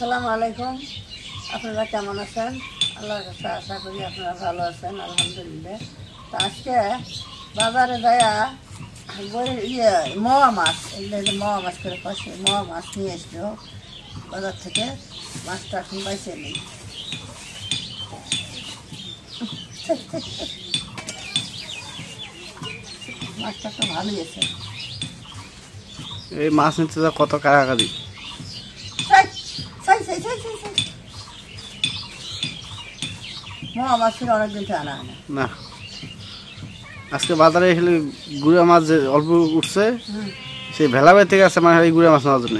আসসালামু আলাইকুম। আপনারা কেমন আছেন? আল্লাহর কাছে আশা করি আপনারা ভালো আছেন, আলহামদুলিল্লাহ। তো আজকে বাজারে যাইয়া মোয়া মাছ, এগুলো মোয়া মাছ করে পাশে মোয়া মাছ নিয়ে এসলো বাজার থেকে। মাছটা এখন বাইছে নেই। মাছটা তো ভালোই আছে। এই মাছ নিতে যা কত কারাকারি। মোয়া মাছ ছিল অনেকদিন থেকে আনা হয় না, আজকে বাজারে এসে গুড়া মাছ যে অল্প উঠছে সেই ভেলাবাই থেকে আছে, মানে এই গুড়া মাছ নেওয়ার জন্য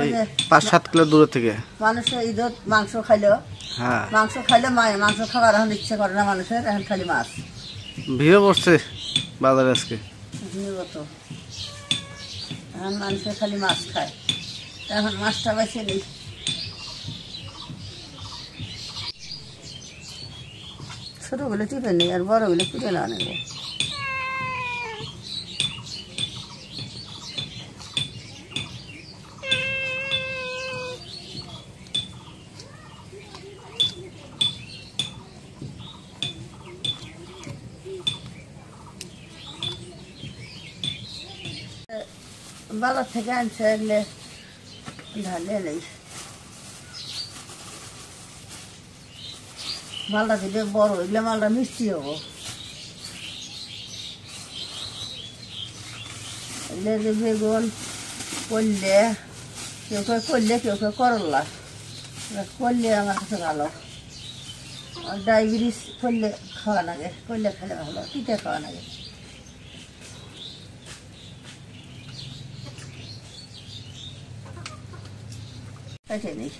এই 5-7 কিলো দূরের থেকে। মানুষের ঈদত মাংস খাইলো, হ্যাঁ মাংস খাইলে মাংস খাবার এখন ইচ্ছে করে না মানুষের, এখন খালি মাছ। ভিড়ও পড়ছে বাজারে আজকে। তো এখন মানুষের খালি মাছ খায়, এখন মাছটা বেছে নেই। ছোটোগুলো টিপে নেই, আর বড়গুলো কুটে না নেব। বাজার থেকে আনছে এগুলো ঢালে নেই। মালটা দিলে বড়, এগুলো মালটা মিষ্টি হবো। এগুলো যে বেগুন করলে, কেউ কেউ করলে, কেউ কেউ করলা। করলে আমার কাছে ভালো, আর ডায়াবেটিস করলে খাওয়া লাগে, করলে খেলে ভালো, পিঠে খাওয়া লাগে। কেটে নেই।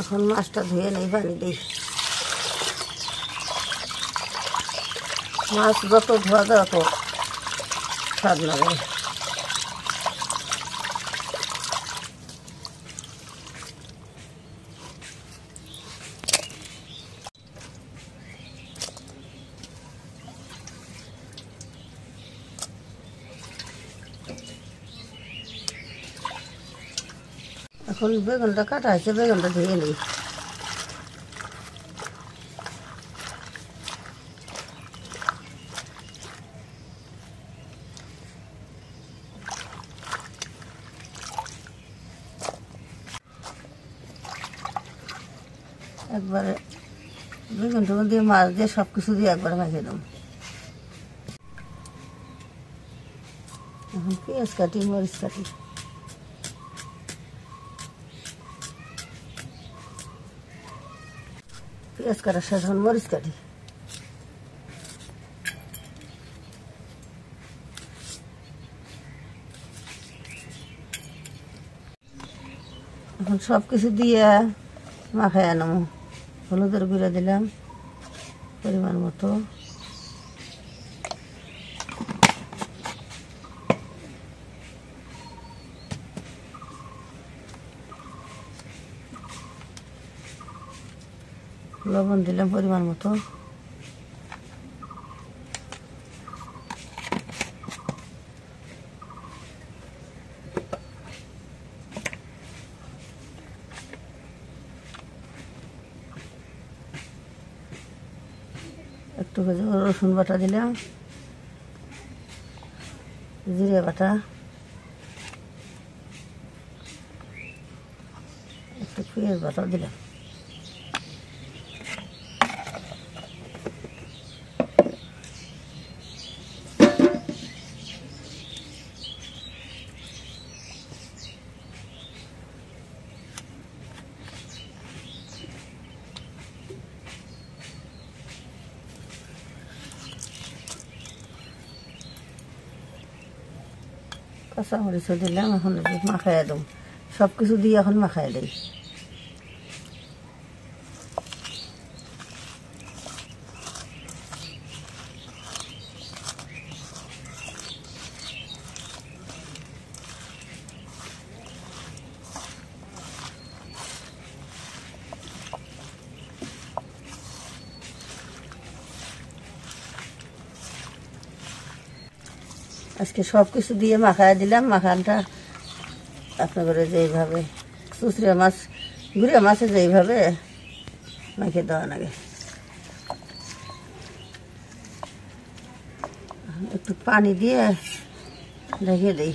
এখন মাছটা ধুয়ে নেই, পানি দিই। মাছ যত ধোয়া যায় তত স্বাদ লাগে। এখন বেগুনটা কাটা হয়েছে, বেগুনটা ধুয়ে নিই। একবারে বেগুন টেগুন দিয়ে মাছ দিয়ে সব কিছু দিয়ে একবারে মাখিয়ে দেব। এখন পেঁয়াজ কাটি, মরিচ কাটি। পেঁয়াজ কাটার শেষ, এখন মরিচ কাটি। এখন সব কিছু দিয়ে মাখায় আনবো। হলুদের গুঁড়া দিলাম পরিমাণ মতো, লবণ দিলাম পরিমাণ মতো, একটু রসুন বাটা দিলাম, জিরে বাটা, একটু পেঁয়াজ বাটা দিলাম। কাঁচামরিচও দিলাম। এখন মাখাইয়া দেব, সব কিছু দিয়ে এখন মাখাই দিই। আজকে সব কিছু দিয়ে মাখায় দিলাম। মাখানটা আপনাদের যেইভাবে চুচড়া মাছ গুড়া মাছে যেইভাবে মাখে দেওয়া লাগে। একটু পানি দিয়ে ঢেকে দিই।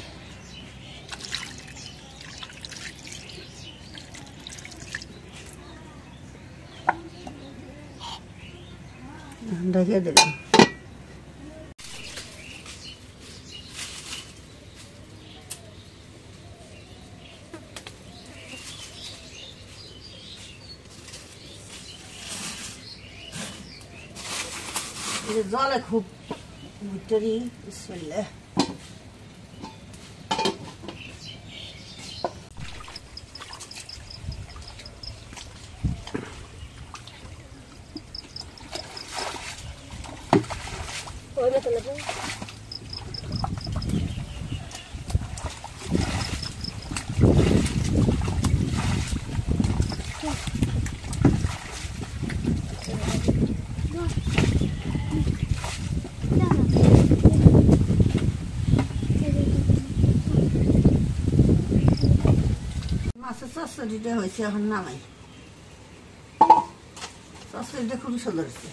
ঢেকে দিলাম। জলে খুব ভিতরি বিসমিল্লাহ। মাছের চচ্চড়িটা হয়েছে, এখন নামাই। চচ্চড়িটা খুবই সুন্দর হচ্ছে।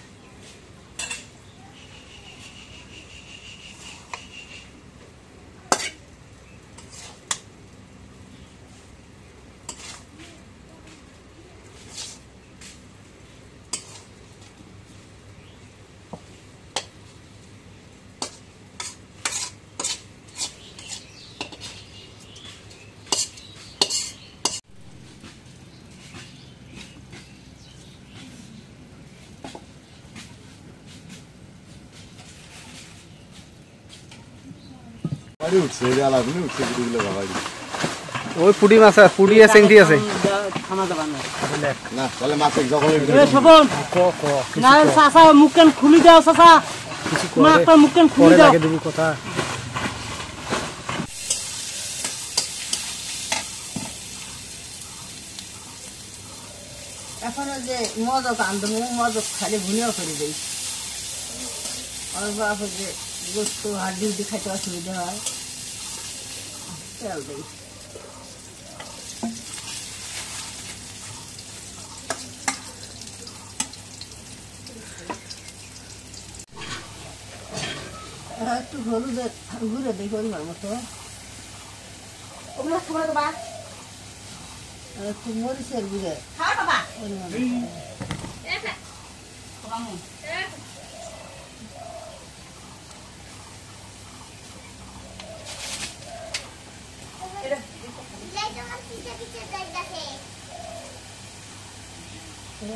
ওই পুটি মাছ আছে, পুটি আছে, চেংটি আছে। মুখখান খুলি দাও চাচা, মুখখান খুলি দাও। কথা এখন যে মজক আনতাম, মজক খালি ভুনিয়াও করে দিই। আমার বাপ যে গোস্ত হাড্ডি উড্ডি খাইতে অসুবিধা হয়, তেল দিই। একটু হলুদের গুঁড়ো দিই পরিমাণ মতো, একটু মরিচের গুঁড়ো পরিমাণ মতো।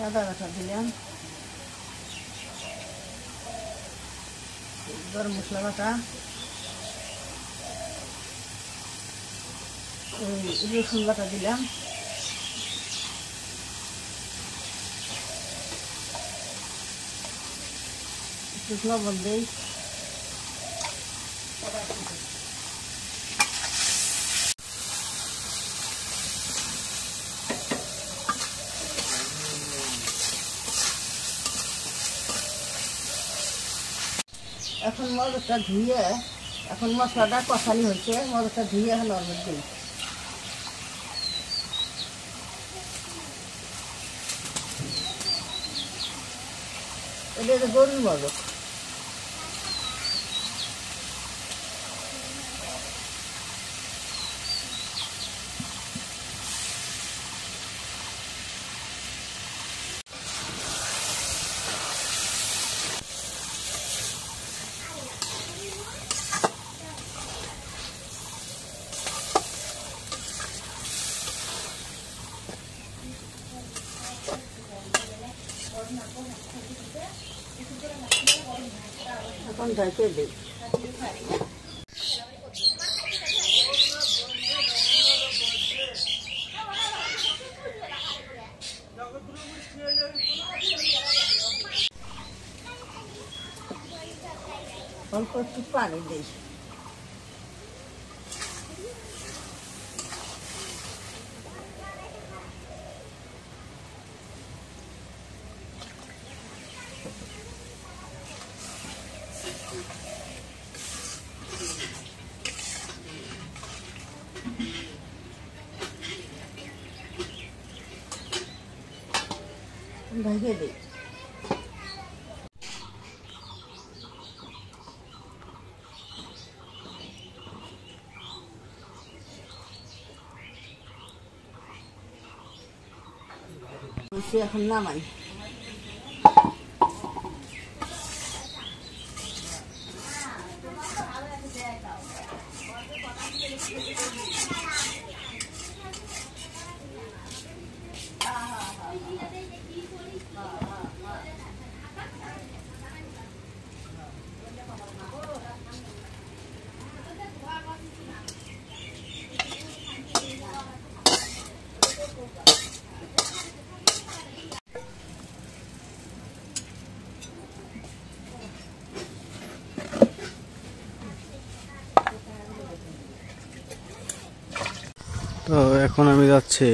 আদা বাটা দিলাম, গরম মশলা বাটা, রসুন বাটা দিলাম, একটু লবণ দিই, এখন মজটা ধুয়ে, এখন মশলাটা কষানি হয়েছে, মজটা ধুয়ে এখন অল্প দিই। এটা গরুর মজক। এখন ঢেকে দিই। অল্প একটু পানি দিই। ঢেকে দিই। এখন নামাই। তো এখন আমি যাচ্ছি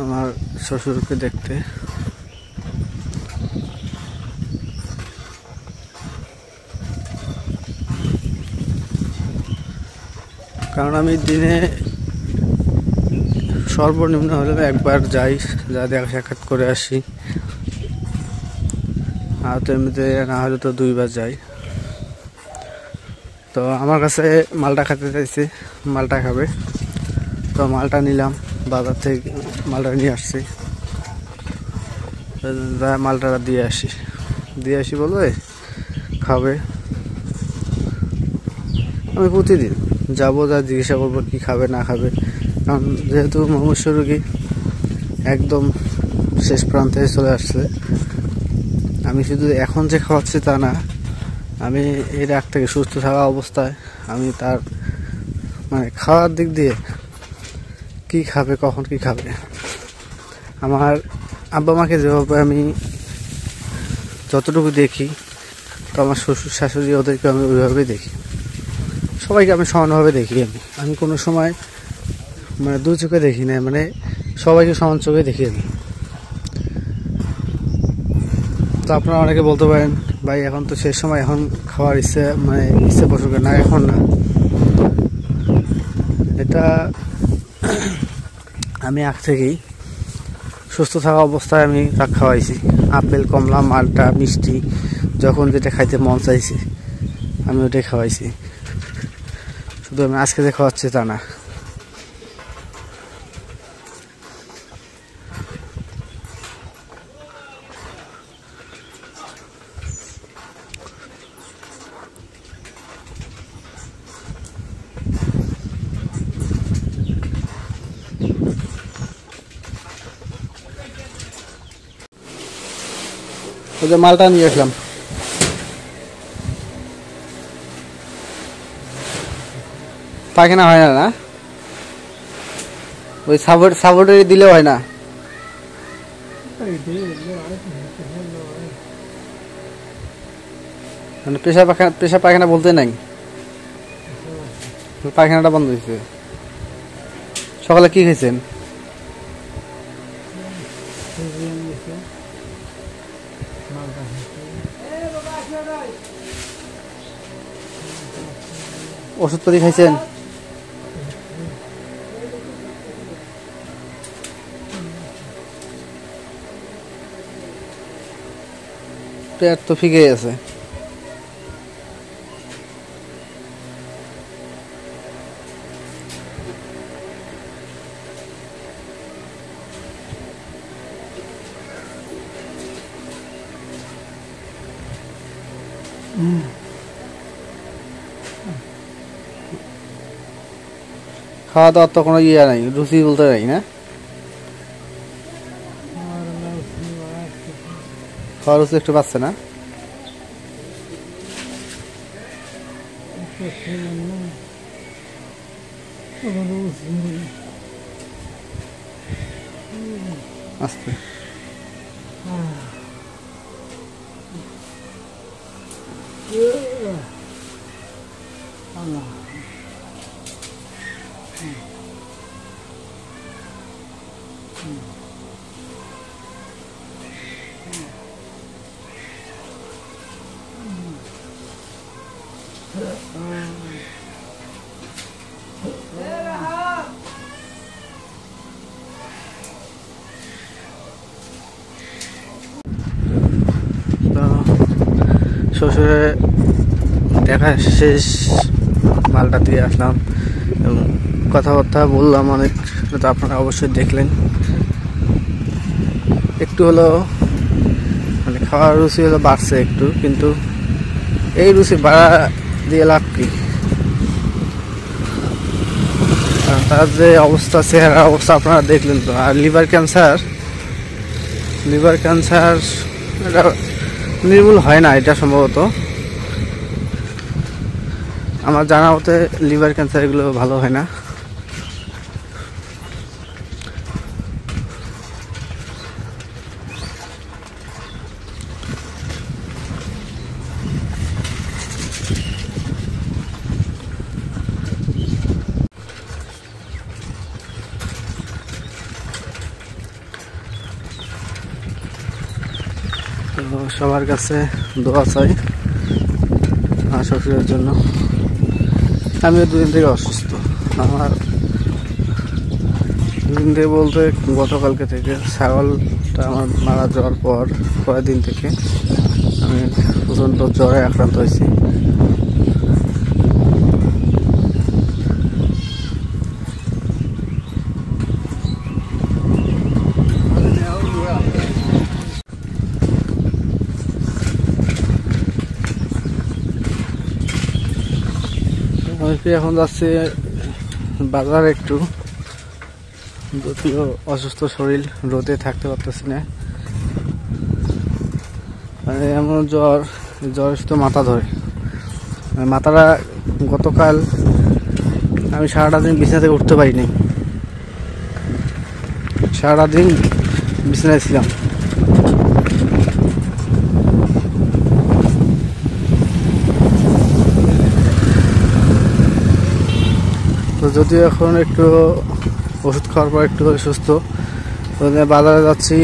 আমার শ্বশুরকে দেখতে। কারণ আমি দিনে সর্বনিম্ন হলেও একবার যাই, যা দেখা সাক্ষাৎ করে আসি। আর তো এমনিতে না হলে তো 2 বার যাই। তো আমার কাছে মালটা খেতে চাইছে, মালটা খাবে। তো মালটা নিলাম, বাজার থেকে মালটা নিয়ে আসছি। মালটা দিয়ে আসি বলবে খাবে। আমি প্রতিদিন যাবো, যা জিজ্ঞাসা করবো কি খাবে না খাবে। কারণ যেহেতু মুমূর্ষ রোগী একদম শেষ প্রান্তে চলে আসছে, আমি শুধু এখন যে খাওয়াচ্ছি তা না, আমি এর আগ থেকে সুস্থ থাকা অবস্থায় আমি তার মানে খাওয়ার দিক দিয়ে কি খাবে, কখন কি খাবে, আমার আব্বা মাকে যেভাবে আমি যতটুকু দেখি, তো আমার শ্বশুর শাশুড়ি ওদেরকে আমি ওইভাবেই দেখি। সবাইকে আমি সমানভাবে দেখি। আমি কোনো সময় মানে 2 চোখে দেখি না, মানে সবাইকে সমান চোখে দেখি আমি। তো আপনারা অনেকে বলতে পারেন ভাই এখন তো শেষ সময়, এখন খাওয়ার ইচ্ছে পোষণ না, এখন না। এটা আমি আগ থেকেই সুস্থ থাকা অবস্থায় আমি তাকে খাওয়াইছি। আপেল, কমলা, মালটা, মিষ্টি, যখন যেটা খাইতে মন চাইছে আমি ওটাই খাওয়াইছি। শুধু আমি আজকে যে খাওয়াচ্ছি তা না। ওই যে মালটা নিয়ে আসলাম। পায়খানা হয় না, না ওই সাপোর্টে দিলে হয় না। মানে পেশা পায়খানা বলতে নাই, পায়খানাটা বন্ধ হয়েছে। সকালে কি খেয়েছেন? ওষুধপাতি খাইছেন? পেট তো ফিকে আছে। খাওয়া দাওয়ার তো কোনো ইয়ে নাই, রুচি বলতে নাই না। খাওয়ার রুচি একটু পাচ্ছে না। আস্তে শ্বশুরে দেখা শেষ মালটা দিয়ে আসলাম এবং কথাবার্তা বললাম অনেক, তো আপনারা অবশ্যই দেখলেন। একটু হলো মানে খাওয়ার রুচি হলো বাড়ছে একটু, কিন্তু এই রুচি বাড়া দিয়ে লাভ কি? তার যে অবস্থা, চেহারা অবস্থা আপনারা দেখলেন তো। আর লিভার ক্যান্সার এটা নির্মূল হয় না, এটা সম্ভবত আমার জানা মতে লিভার ক্যান্সার এগুলো ভালো হয় না। তো সবার কাছে দোয়া চাই আমার শ্বশুরের জন্য। আমিও দুদিন থেকে অসুস্থ। আমার দুদিন থেকে বলতে গতকালকে থেকে, ছাগলটা আমার মারা যাওয়ার পর কয়েকদিন থেকে আমি প্রচণ্ড জ্বরে আক্রান্ত হয়েছি। এখন যাচ্ছি বাজার একটু, যদিও অসুস্থ শরীর, রোদে থাকতে পারতেছি না। মানে এমন জ্বর শুধু মাথা ধরে। মাথাটা গতকাল আমি সারাটা দিন বিছানা থেকে উঠতে পারিনি, সারাটা দিন বিছানায় ছিলাম। তো যদিও এখন একটু ওষুধ খাওয়ার পর একটু সুস্থ, বাজারে যাচ্ছি।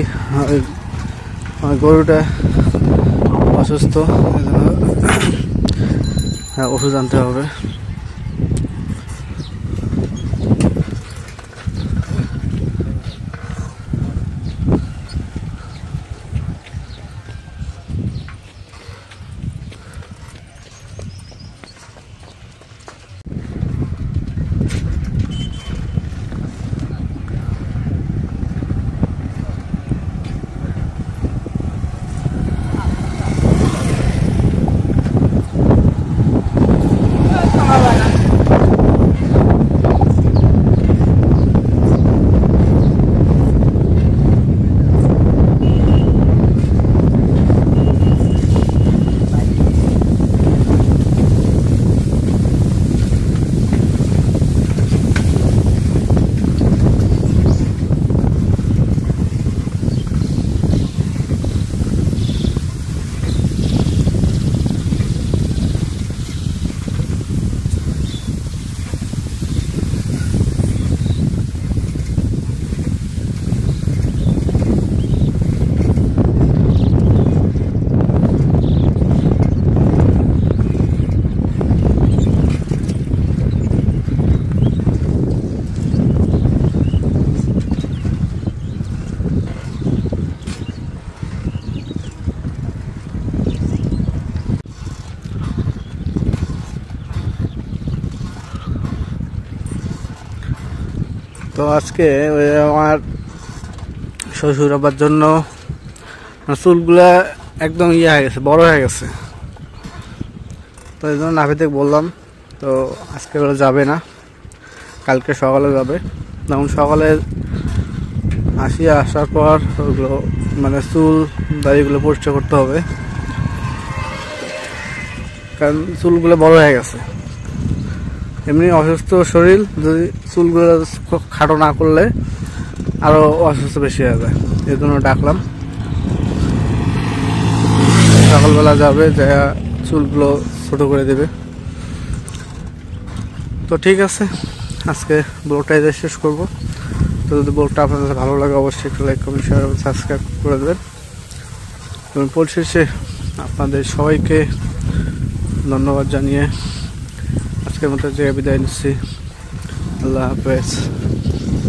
গরুটা অসুস্থ, হ্যাঁ ওষুধ আনতে হবে। তো আজকে আমার শ্বশুর আবার জন্য চুলগুলা একদম হয়ে গেছে, বড় হয়ে গেছে। তো এই জন্য নাভিতে বললাম, তো আজকে ওরা যাবে না, কালকে সকালে যাবে। তখন সকালে আসার পর ওগুলো মানে চুল দাড়িগুলো পরিষ্কার করতে হবে, কারণ চুলগুলো বড় হয়ে গেছে। এমনি অসুস্থ শরীর যদি চুলগুলো খাটো না করলে আরো অসুস্থ বেশি হয়ে যায়। এই জন্য ডাকলাম, সকালবেলা যাবে, যা চুলগুলো ছোট করে দেবে। তো ঠিক আছে, আজকে ব্লগটা এদের শেষ করবো। তো যদি ব্লগটা আপনাদের ভালো লাগে অবশ্যই একটু লাইক, কমেন্ট, শেয়ার এবং সাবস্ক্রাইব করে দেবেন। এবং পরিশেষে আপনাদের সবাইকে ধন্যবাদ জানিয়ে আজকের মতো জায়গায় বিদায় নিচ্ছি। আল্লাহ হাফেজ।